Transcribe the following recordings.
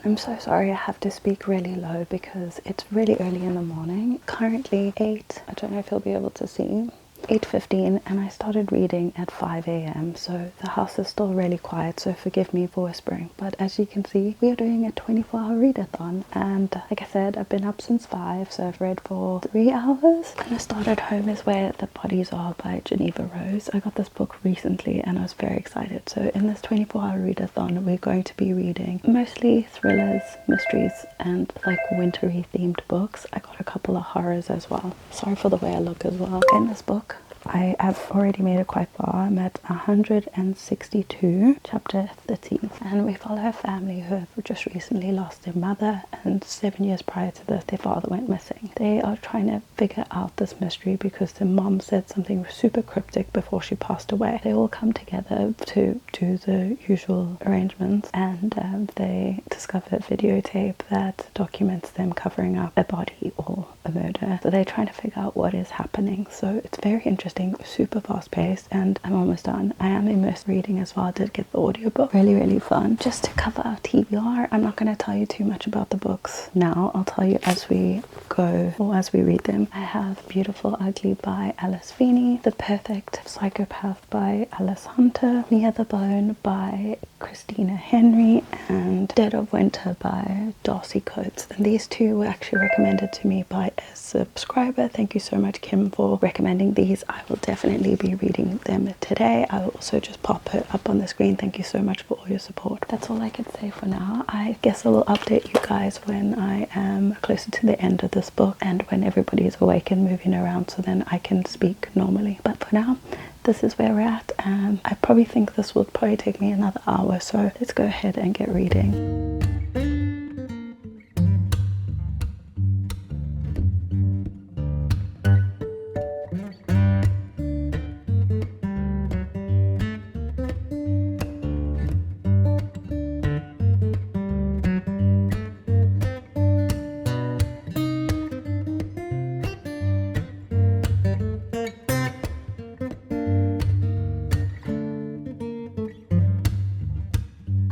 I'm so sorry I have to speak really low because it's really early in the morning. Currently 8, I don't know if you'll be able to see, 8:15, and I started reading at 5 a.m. so the house is still really quiet, so forgive me for whispering. But as you can see, we are doing a 24-hour readathon, and like I said, I've been up since 5, so I've read for 3 hours. And I started Home is Where the Bodies Are by Geneva Rose. I got this book recently and I was very excited. So in this 24-hour readathon, we're going to be reading mostly thrillers, mysteries, and like wintry themed books. I got a couple of horrors as well. Sorry for the way I look as well. In this book, I have already made it quite far. I'm at 162, chapter 13, and we follow a family who have just recently lost their mother, and 7 years prior to this, their father went missing. They are trying to figure out this mystery because their mom said something super cryptic before she passed away. They all come together to do the usual arrangements, and they discover a videotape that documents them covering up a body or a murder. So they're trying to figure out what is happening. So it's very interesting, super fast paced, and I'm almost done. I am immersed reading as well. I did get the audiobook. Really fun. Just to cover our TBR, I'm not going to tell you too much about the books now. I'll tell you as we go or as we read them. I have Beautiful Ugly by Alice Feeney, The Perfect Psychopath by Alice Hunter, Near the Bone by Christina Henry, and Dead of Winter by Darcy Coates. And these two were actually recommended to me by a subscriber. Thank you so much, Kim, for recommending these. I will definitely be reading them today. I will also just pop her up on the screen. Thank you so much for all your support. That's all I can say for now. I guess I will update you guys when I am closer to the end of this book and when everybody is awake and moving around, so then I can speak normally. But for now, this is where we're at, and I probably think this will probably take me another hour, so let's go ahead and get reading.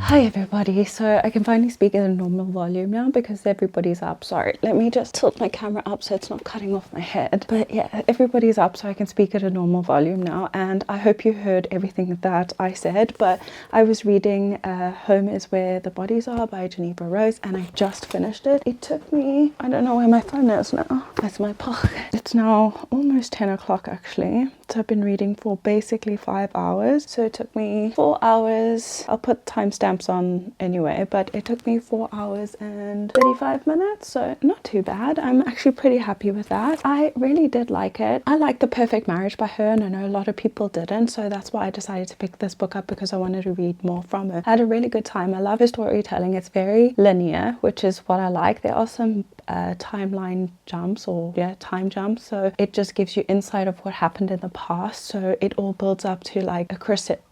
Hi everybody, so I can finally speak at a normal volume now because everybody's up. Sorry, let me just tilt my camera up so it's not cutting off my head. But yeah, everybody's up so I can speak at a normal volume now, and I hope you heard everything that I said. But I was reading Home is Where the Bodies Are by Geneva Rose, and I just finished it. It took me, I don't know where my phone is now. That's my pocket. It's now almost 10 o'clock actually. So I've been reading for basically 5 hours. So it took me 4 hours. I'll put timestamps on anyway, but it took me 4 hours and 35 minutes. So not too bad. I'm actually pretty happy with that. I really did like it. I liked The Perfect Marriage by her, and I know a lot of people didn't. So that's why I decided to pick this book up, because I wanted to read more from her. I had a really good time. I love her storytelling. It's very linear, which is what I like. There are some timeline jumps, or time jumps, so it just gives you insight of what happened in the past. So it all builds up to like a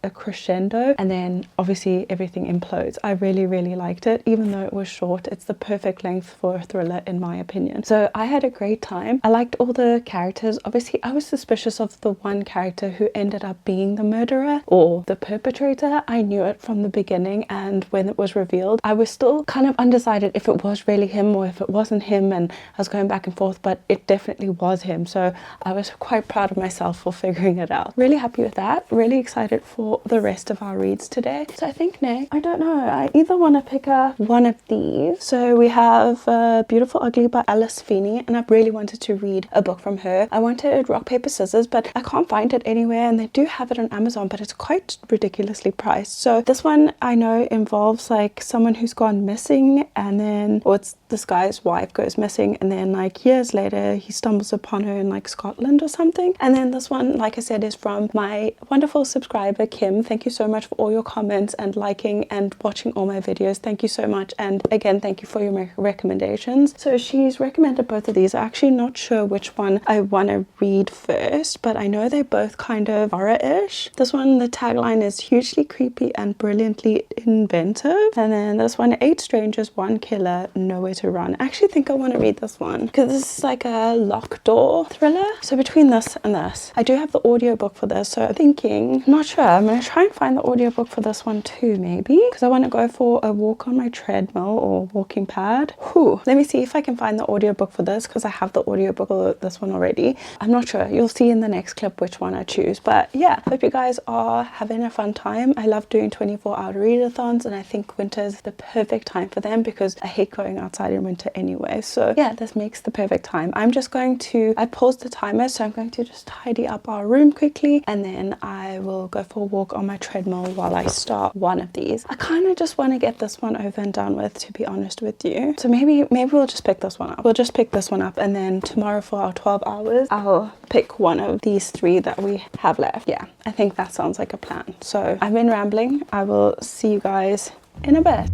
crescendo, and then obviously everything implodes. I really liked it. Even though it was short, it's the perfect length for a thriller in my opinion. So I had a great time. I liked all the characters. Obviously I was suspicious of the one character who ended up being the murderer or the perpetrator. I knew it from the beginning, and when it was revealed, I was still kind of undecided if it was really him or if it wasn't him, and I was going back and forth, but it definitely was him. So I was quite proud of myself for figuring it out. Really happy with that. Really excited for the rest of our reads today. So I think next, I don't know, I either want to pick up one of these. So we have Beautiful Ugly by Alice Feeney, and I really wanted to read a book from her. I wanted Rock Paper Scissors, but I can't find it anywhere, and they do have it on Amazon, but it's quite ridiculously priced. So this one I know involves like someone who's gone missing, and then, or it's this guy's wife goes missing, and then like years later he stumbles upon her in like Scotland or something. And then this one, like I said, is from my wonderful subscriber Kim. Thank you so much for all your comments and liking and watching all my videos. Thank you so much, and again thank you for your recommendations. So she's recommended both of these. I'm actually not sure which one I want to read first, but I know they're both kind of horror-ish. This one, the tagline is hugely creepy and brilliantly inventive, and then this one, 8 strangers, 1 killer, nowhere to run. I actually think think I want to read this one because this is like a locked door thriller. So between this and this, I do have the audiobook for this. So I'm thinking, I'm not sure. I'm going to try and find the audiobook for this one too, maybe, because I want to go for a walk on my treadmill or walking pad. Whew. Let me see if I can find the audiobook for this because I have the audiobook for this one already. I'm not sure. You'll see in the next clip which one I choose. But yeah, hope you guys are having a fun time. I love doing 24-hour readathons, and I think winter is the perfect time for them because I hate going outside in winter anyway. So yeah, this makes the perfect time. I'm just going to, I paused the timer, so I'm going to just tidy up our room quickly, and then I will go for a walk on my treadmill while I start one of these. I kind of just want to get this one over and done with, to be honest with you. So maybe we'll just pick this one up. We'll just pick this one up, and then tomorrow for our 12 hours, I'll pick one of these 3 that we have left. Yeah, I think that sounds like a plan. So I've been rambling. I will see you guys in a bit.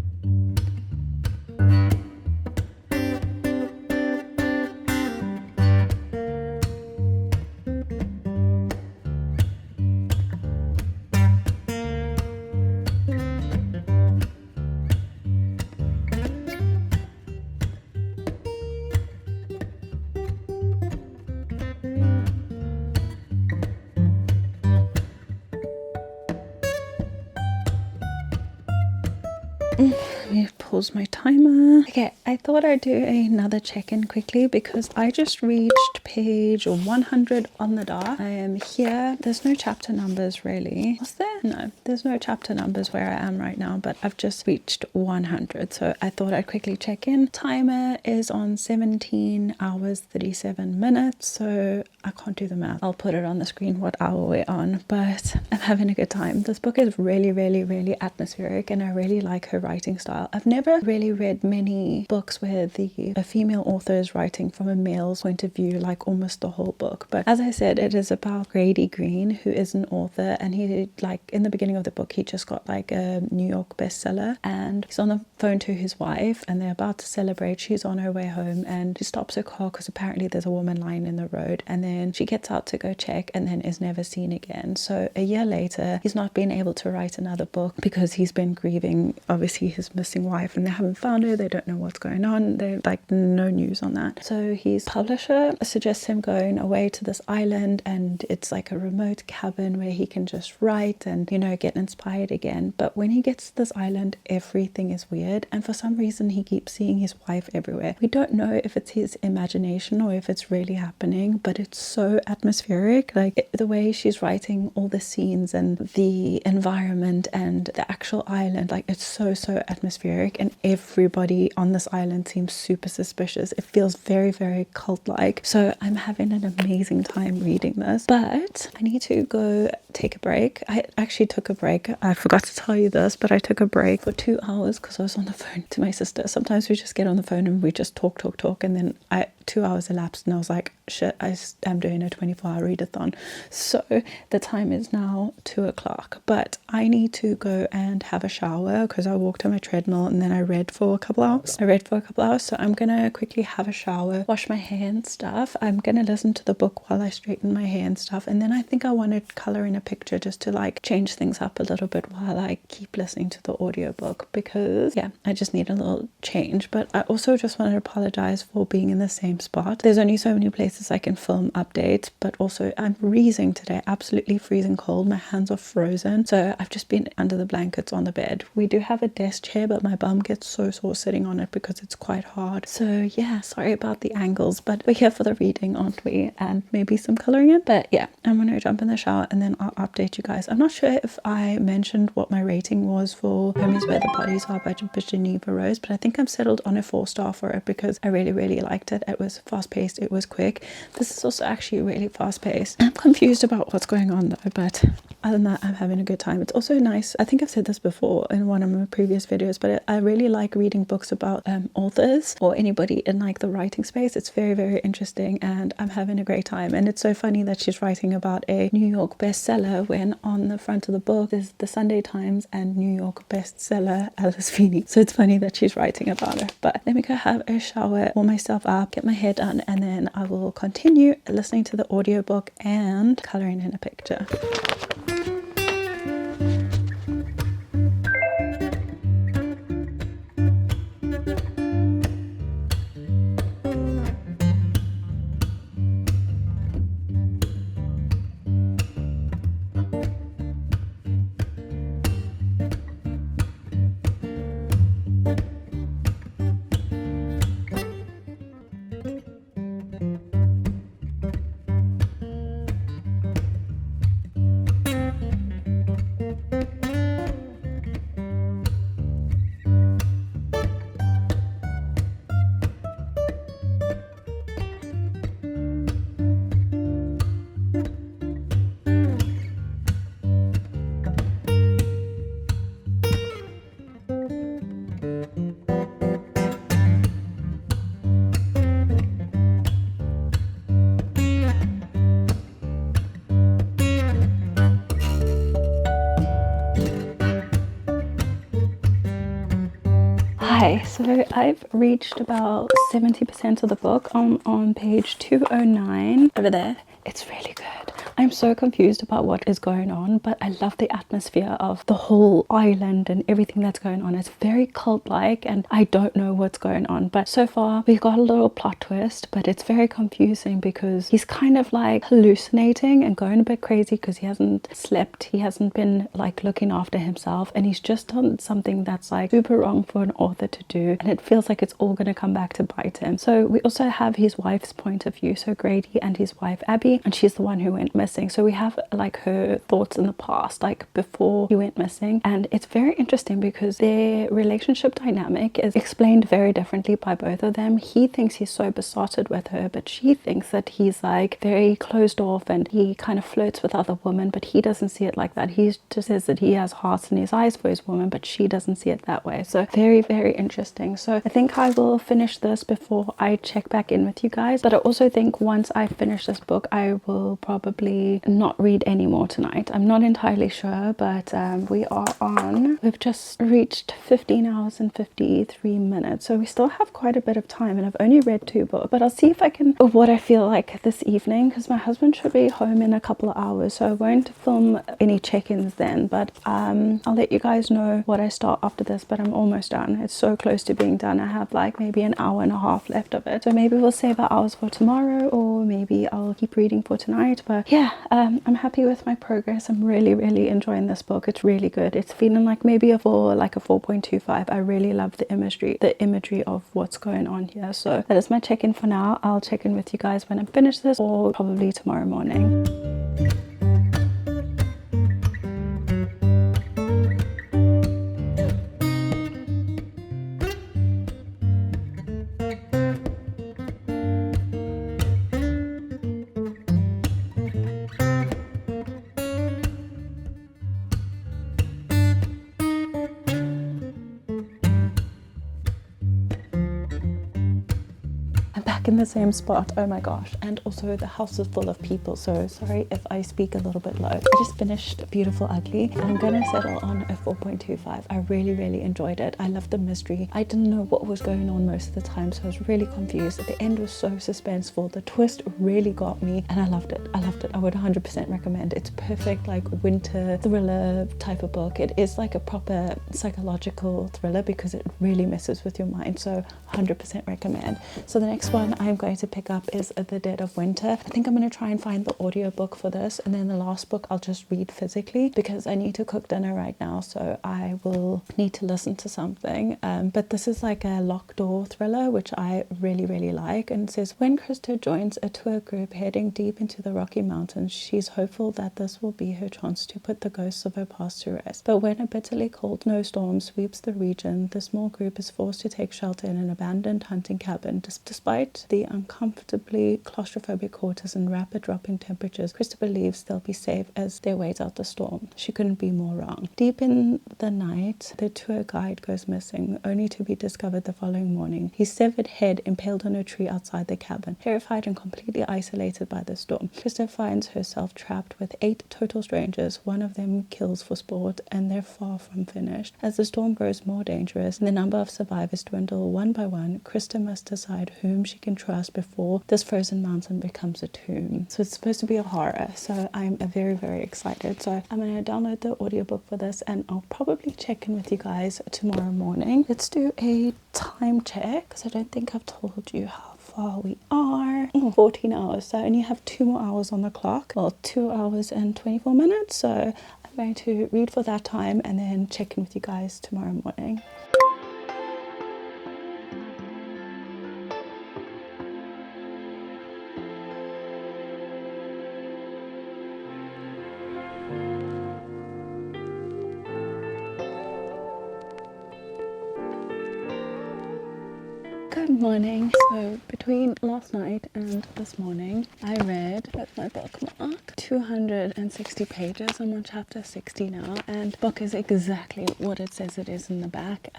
Let me pause my timer. Okay, I thought I'd do another check-in quickly because I just reached page 100 on the dot. I am here. There's no chapter numbers really. Was there? No, there's no chapter numbers where I am right now, but I've just reached 100. So I thought I'd quickly check in. Timer is on 17 hours 37 minutes. So I can't do the math. I'll put it on the screen what hour we're on, but I'm having a good time. This book is really, really, really atmospheric, and I really like her writing style. I've never really read many books where a female author is writing from a male's point of view, like almost the whole book. But as I said, it is about Grady Green, who is an author, and he, like, in the beginning of the book, he just got like a New York bestseller, and he's on the phone to his wife, and they're about to celebrate. She's on her way home, and she stops her car because apparently there's a woman lying in the road, and then she gets out to go check and then is never seen again. So a year later, he's not been able to write another book because he's been grieving, obviously, his missing wife, and they haven't found her. They don't know what's going on. They're like, no news on that. So his publisher suggests him going away to this island, and it's like a remote cabin where he can just write and, you know, get inspired again. But when he gets to this island, everything is weird, and for some reason he keeps seeing his wife everywhere. We don't know if it's his imagination or if it's really happening, but it's so atmospheric. Like the way she's writing all the scenes and the environment and the actual island, like it's so atmospheric, and everybody on this island seems super suspicious. It feels very, very cult-like. So I'm having an amazing time reading this, but I need to go take a break. I actually took a break. I forgot to tell you this, but I took a break for 2 hours because I was on the phone to my sister. Sometimes we just get on the phone and we just talk, and then 2 hours elapsed, and I was like, shit, I'm doing a 24-hour readathon. So the time is now 2 o'clock, but I need to go and have a shower because I walked on my treadmill and then I read for a couple hours. So I'm gonna quickly have a shower, wash my hair and stuff. I'm gonna listen to the book while I straighten my hair and stuff, and then I think I want to color in a picture just to like change things up a little bit while I keep listening to the audiobook, because yeah, I just need a little change. But I also just want to apologize for being in the same spot. There's only so many places I can film updates, but also I'm freezing today, absolutely freezing cold. My hands are frozen, so I've just been under the blankets on the bed. We do have a desk chair, but my bum gets so sore sitting on it because it's quite hard. So yeah, sorry about the angles, but we're here for the reading, aren't we? And maybe some coloring in. But yeah, I'm gonna jump in the shower and then I'll update you guys. I'm not sure if I mentioned what my rating was for Homies Where the Bodies Are by Geneva Rose, but I think I'm settled on a 4-star for it because I really liked it. It was fast paced, it was quick. This is also actually really fast paced. I'm confused about what's going on though, but other than that, I'm having a good time. It's also nice, I think I've said this before in one of my previous videos, but I really like reading books about authors or anybody in like the writing space. It's very interesting, and I'm having a great time. And it's so funny that she's writing about a New York bestseller when on the front of the book is the Sunday Times and New York bestseller Alice Feeney. So it's funny that she's writing about her. But let me go have a shower, warm myself up, get my hair done, and then I will continue listening to the audiobook and coloring in a picture. Hi, so I've reached about 70% of the book. I'm on page 209 over there. It's really good. I'm so confused about what is going on, but I love the atmosphere of the whole island and everything that's going on. It's very cult-like and I don't know what's going on, but so far we've got a little plot twist, but it's very confusing because he's kind of like hallucinating and going a bit crazy because he hasn't slept, he hasn't been like looking after himself, and he's just done something that's like super wrong for an author to do, and it feels like it's all going to come back to bite him. So we also have his wife's point of view, so Grady and his wife Abby, and she's the one who went missing. So we have like her thoughts in the past, like before he went missing, and it's very interesting because their relationship dynamic is explained very differently by both of them. He thinks he's so besotted with her, but she thinks that he's like very closed off and he kind of flirts with other women, but he doesn't see it like that. He just says that he has hearts in his eyes for his woman, but she doesn't see it that way. So very, very interesting. So I think I will finish this before I check back in with you guys, but I also think once I finish this book I will probably not read anymore tonight. I'm not entirely sure, but we've just reached 15 hours and 53 minutes, so we still have quite a bit of time, and I've only read 2 books, but I'll see if I can what I feel like this evening, because my husband should be home in a couple of hours, so I won't film any check-ins then, but I'll let you guys know what I start after this. But I'm almost done. It's so close to being done. I have like maybe an hour and a half left of it, so maybe we'll save our hours for tomorrow, or maybe I'll keep reading for tonight. But yeah, I'm happy with my progress. I'm really enjoying this book. It's really good. It's feeling like maybe a 4.25. I really love the imagery of what's going on here. So that is my check-in for now. I'll check in with you guys when I finish this, or probably tomorrow morning. In the same spot. Oh my gosh. And also the house is full of people, so sorry if I speak a little bit low. I just finished Beautiful Ugly and I'm gonna settle on a 4.25. I really enjoyed it. I loved the mystery. I didn't know what was going on most of the time, so I was really confused. The end was so suspenseful. The twist really got me and I loved it. I would 100% recommend. It's perfect like winter thriller type of book. It is like a proper psychological thriller because it really messes with your mind, so 100% recommend. So the next one I'm going to pick up is The Dead of Winter. I think I'm going to try and find the audiobook for this, and then the last book I'll just read physically because I need to cook dinner right now, so I will need to listen to something. But this is like a locked door thriller, which I really like, and it says, when Krista joins a tour group heading deep into the Rocky Mountains, she's hopeful that this will be her chance to put the ghosts of her past to rest. But when a bitterly cold snowstorm sweeps the region, the small group is forced to take shelter in an abandoned hunting cabin. Despite the uncomfortably claustrophobic quarters and rapid dropping temperatures, Krista believes they'll be safe as they wait out the storm. She couldn't be more wrong. Deep in the night, the tour guide goes missing, only to be discovered the following morning. His severed head impaled on a tree outside the cabin. Terrified and completely isolated by the storm, Krista finds herself trapped with 8 total strangers. One of them kills for sport, and they're far from finished. As the storm grows more dangerous and the number of survivors dwindle one by one, Krista must decide whom she can trust before this frozen mountain becomes a tomb. So it's supposed to be a horror, so I'm very excited. So I'm going to download the audiobook for this and I'll probably check in with you guys tomorrow morning. Let's do a time check because I don't think I've told you how far we are. 14 hours, so I only have 2 more hours on the clock. Well, 2 hours and 24 minutes, so I'm going to read for that time and then check in with you guys tomorrow morning. Good morning. So between last night and this morning, I read, that's my bookmark, 260 pages. I'm on chapter 60 now, and the book is exactly what it says it is in the back.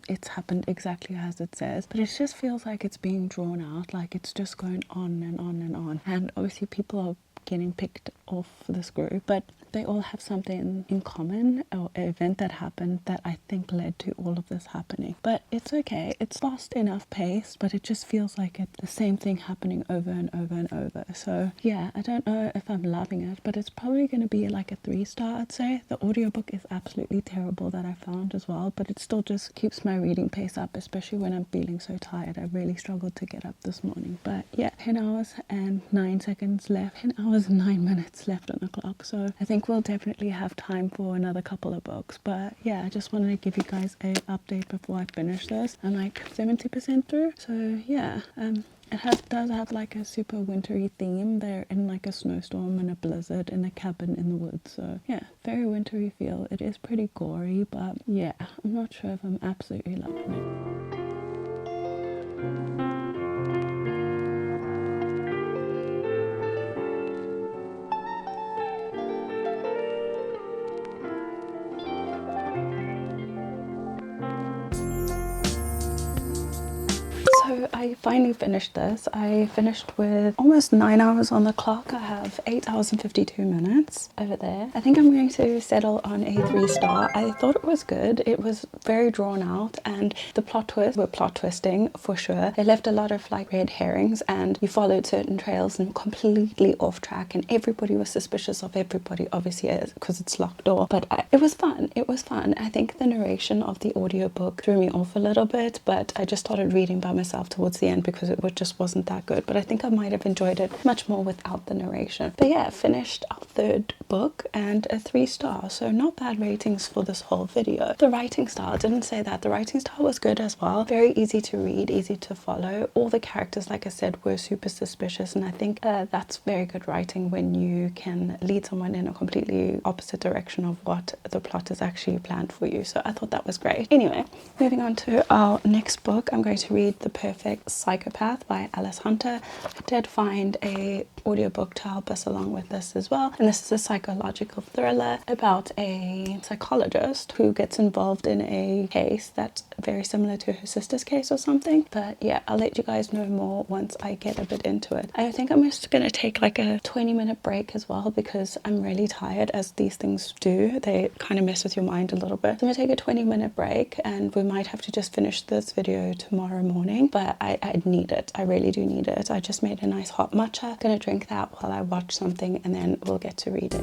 It's happened exactly as it says, but it just feels like it's being drawn out, like it's just going on and on and on. And obviously people are getting picked off this group, but they all have something in common, or an event that happened that I think led to all of this happening. But it's okay, it's fast enough paced, but it just feels like it's the same thing happening over and over and over. So yeah, I don't know if I'm loving it, but it's probably going to be like a 3-star, I'd say. The audiobook is absolutely terrible that I found as well, but it still just keeps my reading pace up, especially when I'm feeling so tired. I really struggled to get up this morning. But yeah, 10 hours and 9 seconds left, 10 hours and 9 minutes left on the clock. So I think we'll definitely have time for another couple of books. But yeah, I just wanted to give you guys an update before I finish this. I'm like 70% through. So yeah, it does have like a super wintry theme. They're in like a snowstorm and a blizzard in a cabin in the woods. So yeah, very wintry feel. It is pretty gory, but yeah, I'm not sure if I'm absolutely loving it. So I finally finished this. I finished with almost 9 hours on the clock. I have 8 hours and 52 minutes over there. I think I'm going to settle on a 3-star. I thought it was good. It was very drawn out, and the plot twists were plot twisting for sure. They left a lot of like red herrings, and you followed certain trails and completely off track, and everybody was suspicious of everybody, obviously, because it's locked door. But it was fun. It was fun. I think the narration of the audiobook threw me off a little bit, but I just started reading by myself towards the end because it just wasn't that good. But I think I might have enjoyed it much more without the narration. But yeah, finished our 3rd book and a 3-star, so not bad ratings for this whole video. The writing style, I didn't say that. The writing style was good as well. Very easy to read, easy to follow. All the characters, like I said, were super suspicious, and I think that's very good writing when you can lead someone in a completely opposite direction of what the plot is actually planned for you. So I thought that was great. Anyway, moving on to our next book, I'm going to read The Perfect Psychopath by Alice Hunter. I did find a audiobook to help us along with this as well, and this is a psychological thriller about a psychologist who gets involved in a case that's very similar to her sister's case or something. But yeah, I'll let you guys know more once I get a bit into it. I think I'm just gonna take like a 20-minute break as well, because I'm really tired, as these things do. They kind of mess with your mind a little bit. So I'm gonna take a 20-minute break, and we might have to just finish this video tomorrow morning, but I need it. I really do need it. I just made a nice hot matcha. Gonna drink that while I watch something, and then we'll get to reading.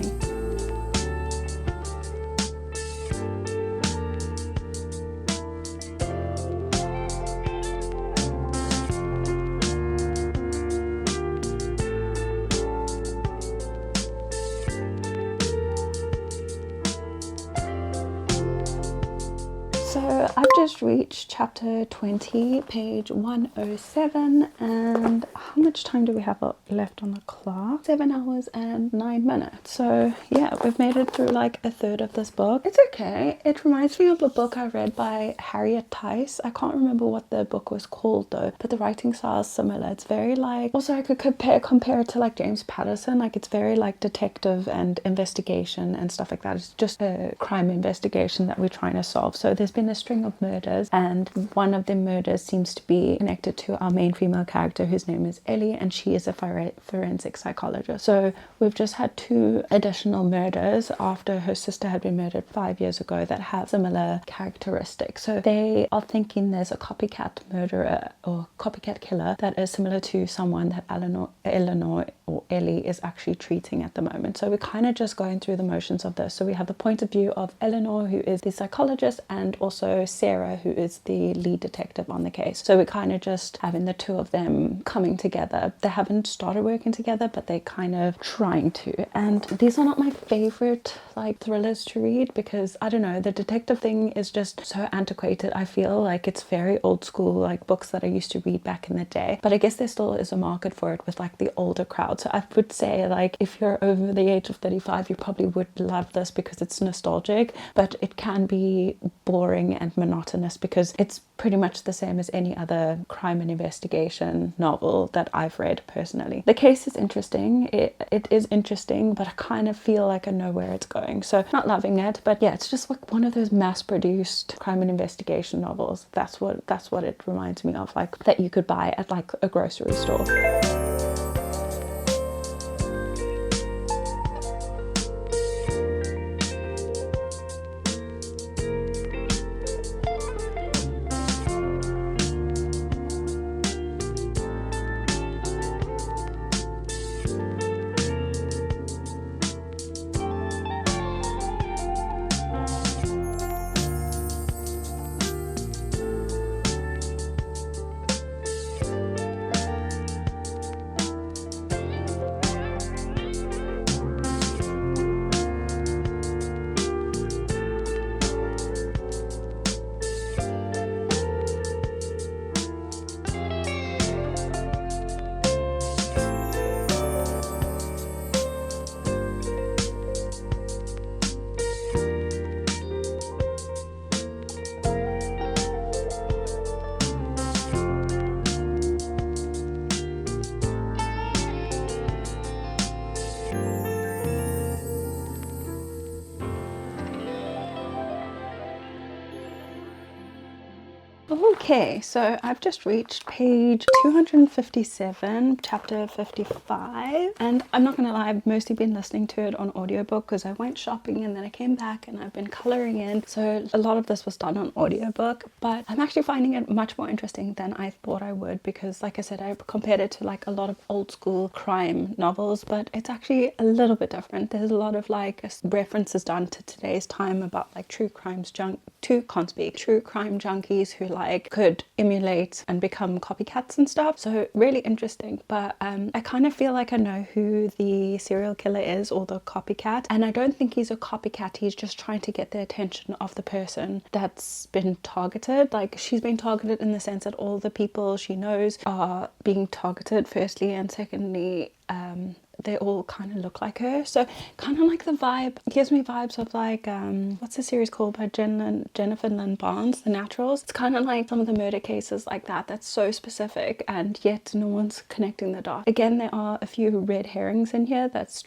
So I've just reached chapter 20, page 107, and how much time do we have left on the clock? 7 hours and 9 minutes. So yeah, we've made it through like a third of this book. It's okay. It reminds me of a book I read by Harriet Tice. I can't remember what the book was called though, but the writing style is similar. It's very like, also I could compare it to like James Patterson. Like it's very like detective and investigation and stuff like that. It's just a crime investigation that we're trying to solve. So there's been a string of murders, and one of the murders seems to be connected to our main female character, whose name is Ellie, and she is a forensic psychologist. So we've just had 2 additional murders after her sister had been murdered 5 years ago that have similar characteristics. So they are thinking there's a copycat murderer or copycat killer that is similar to someone that Eleanor or Ellie is actually treating at the moment. So we're kind of just going through the motions of this. So we have the point of view of Eleanor, who is the psychologist, and also Sarah, who is the lead detective on the case. So we're kind of just having the 2 of them coming together. They haven't started working together, but they're kind of trying to. And these are not my favorite like thrillers to read, because I don't know, the detective thing is just so antiquated. I feel like it's very old school, like books that I used to read back in the day. But I guess there still is a market for it with like the older crowd. So I would say like if you're over the age of 35, you probably would love this because it's nostalgic, but it can be boring and monotonous premise because it's pretty much the same as any other crime and investigation novel that I've read personally. The case is interesting. It is interesting, but I kind of feel like I know where it's going. So not loving it, but yeah, it's just like one of those mass-produced crime and investigation novels. That's what it reminds me of, like that you could buy at like a grocery store. Okay, so I've just reached page 257, chapter 55, and I'm not gonna lie, I've mostly been listening to it on audiobook because I went shopping and then I came back and I've been coloring in, so a lot of this was done on audiobook, but I'm actually finding it much more interesting than I thought I would because, like I said, I compared it to like a lot of old school crime novels, but it's actually a little bit different. There's a lot of like references done to today's time about like true crime junkies who like could emulate and become copycats and stuff, so really interesting. But I kind of feel like I know who the serial killer is, or the copycat, and I don't think he's a copycat. He's just trying to get the attention of the person that's been targeted. Like, she's been targeted in the sense that all the people she knows are being targeted, firstly, and secondly they all kind of look like her, so kind of like the vibe, it gives me vibes of like what's the series called by Jennifer Lynn Barnes, The Naturals. It's kind of like some of the murder cases like that, that's so specific and yet no one's connecting the dots. Again, there are a few red herrings in here that's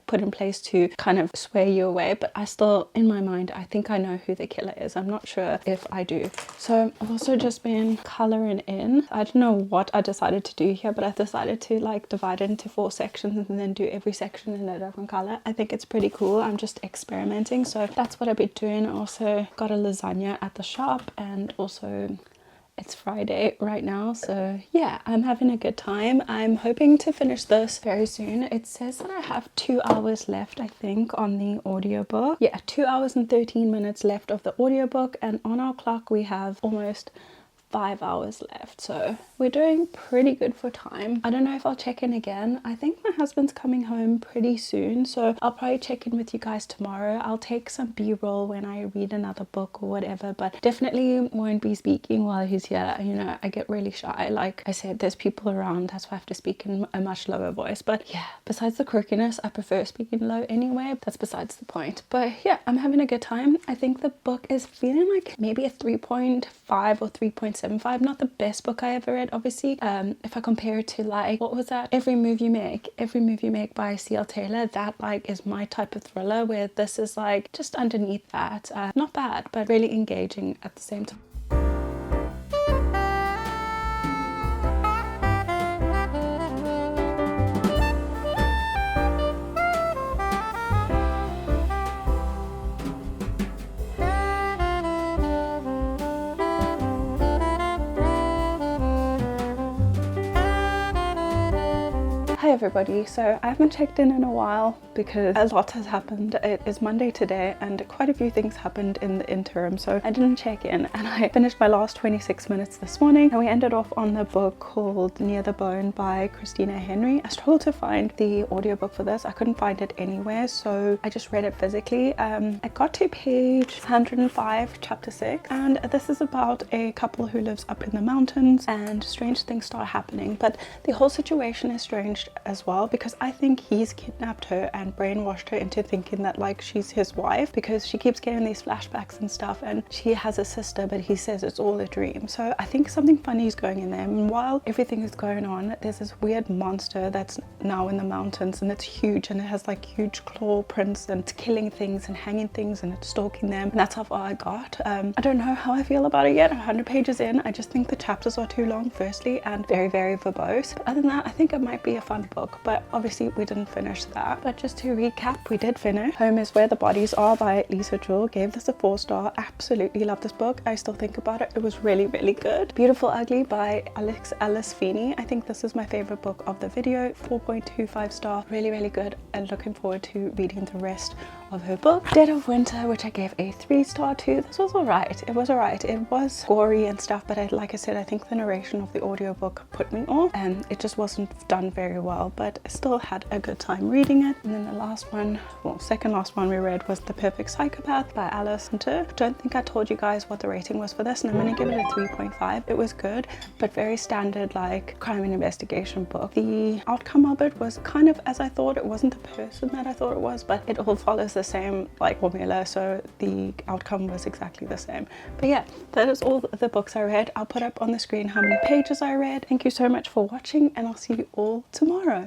put in place to kind of sway you away, but I still, in my mind, I think I know who the killer is. I'm not sure if I do. So I've also just been coloring in. I don't know what I decided to do here, but I decided to like divide it into 4 sections and then do every section in a different color. I think it's pretty cool. I'm just experimenting, so that's what I've been doing. I also got a lasagna at the shop, and also it's Friday right now, so yeah, I'm having a good time. I'm hoping to finish this very soon. It says that I have 2 hours left, I think, on the audiobook. Yeah, 2 hours and 13 minutes left of the audiobook, and on our clock we have almost 5 hours left, so we're doing pretty good for time. I don't know if I'll check in again. I think my husband's coming home pretty soon, so I'll probably check in with you guys tomorrow. I'll take some b-roll when I read another book or whatever, but definitely won't be speaking while he's here. You know, I get really shy. Like I said, there's people around, that's why I have to speak in a much lower voice. But yeah, besides the quirkiness, I prefer speaking low anyway. That's besides the point. But yeah, I'm having a good time. I think the book is feeling like maybe a 3.5 or 3.75. Not the best book I ever read, obviously. If I compare it to like, what was that? Every Move You Make by C.L. Taylor. That like is my type of thriller, where this is like just underneath that. Not bad, but really engaging at the same time. Hi everybody, so I haven't checked in a while because a lot has happened. It is Monday today and quite a few things happened in the interim, so I didn't check in, and I finished my last 26 minutes this morning, and we ended off on the book called Near the Bone by Christina Henry. I struggled to find the audiobook for this. I couldn't find it anywhere, so I just read it physically. I got to page 105, chapter 6, and this is about a couple who lives up in the mountains and strange things start happening, but the whole situation is strange as well because I think he's kidnapped her and brainwashed her into thinking that like she's his wife, because she keeps getting these flashbacks and stuff, and she has a sister but he says it's all a dream. So I think something funny is going in there, and while everything is going on, there's this weird monster that's now in the mountains, and it's huge, and it has like huge claw prints, and it's killing things and hanging things, and it's stalking them, and that's how far I got. I don't know how I feel about it yet. 100 pages in, I just think the chapters are too long firstly, and very, very verbose. But other than that, I think it might be a fun book, but obviously we didn't finish that. But just to recap, we did finish Home is Where the Bodies Are by Lisa Jewell. Gave this a 4-star. Absolutely love this book. I still think about it. It was really, really good. Beautiful Ugly by Alice Feeney. I think this is my favorite book of the video. 4.25 star. Really, really good, and looking forward to reading the rest of her book. Dead of Winter, which I gave a 3-star to. This was alright. It was alright. It was gory and stuff, but like I said, I think the narration of the audiobook put me off, and it just wasn't done very well, but I still had a good time reading it. And then the last one, well, second last one we read was The Perfect Psychopath by Alice Hunter. Don't think I told you guys what the rating was for this, and I'm gonna give it a 3.5. It was good, but very standard like crime and investigation book. The outcome of it was kind of as I thought. It wasn't the person that I thought it was, but it all follows the same like formula, so the outcome was exactly the same. But yeah, that is all the books I read. I'll put up on the screen how many pages I read. Thank you so much for watching, and I'll see you all tomorrow.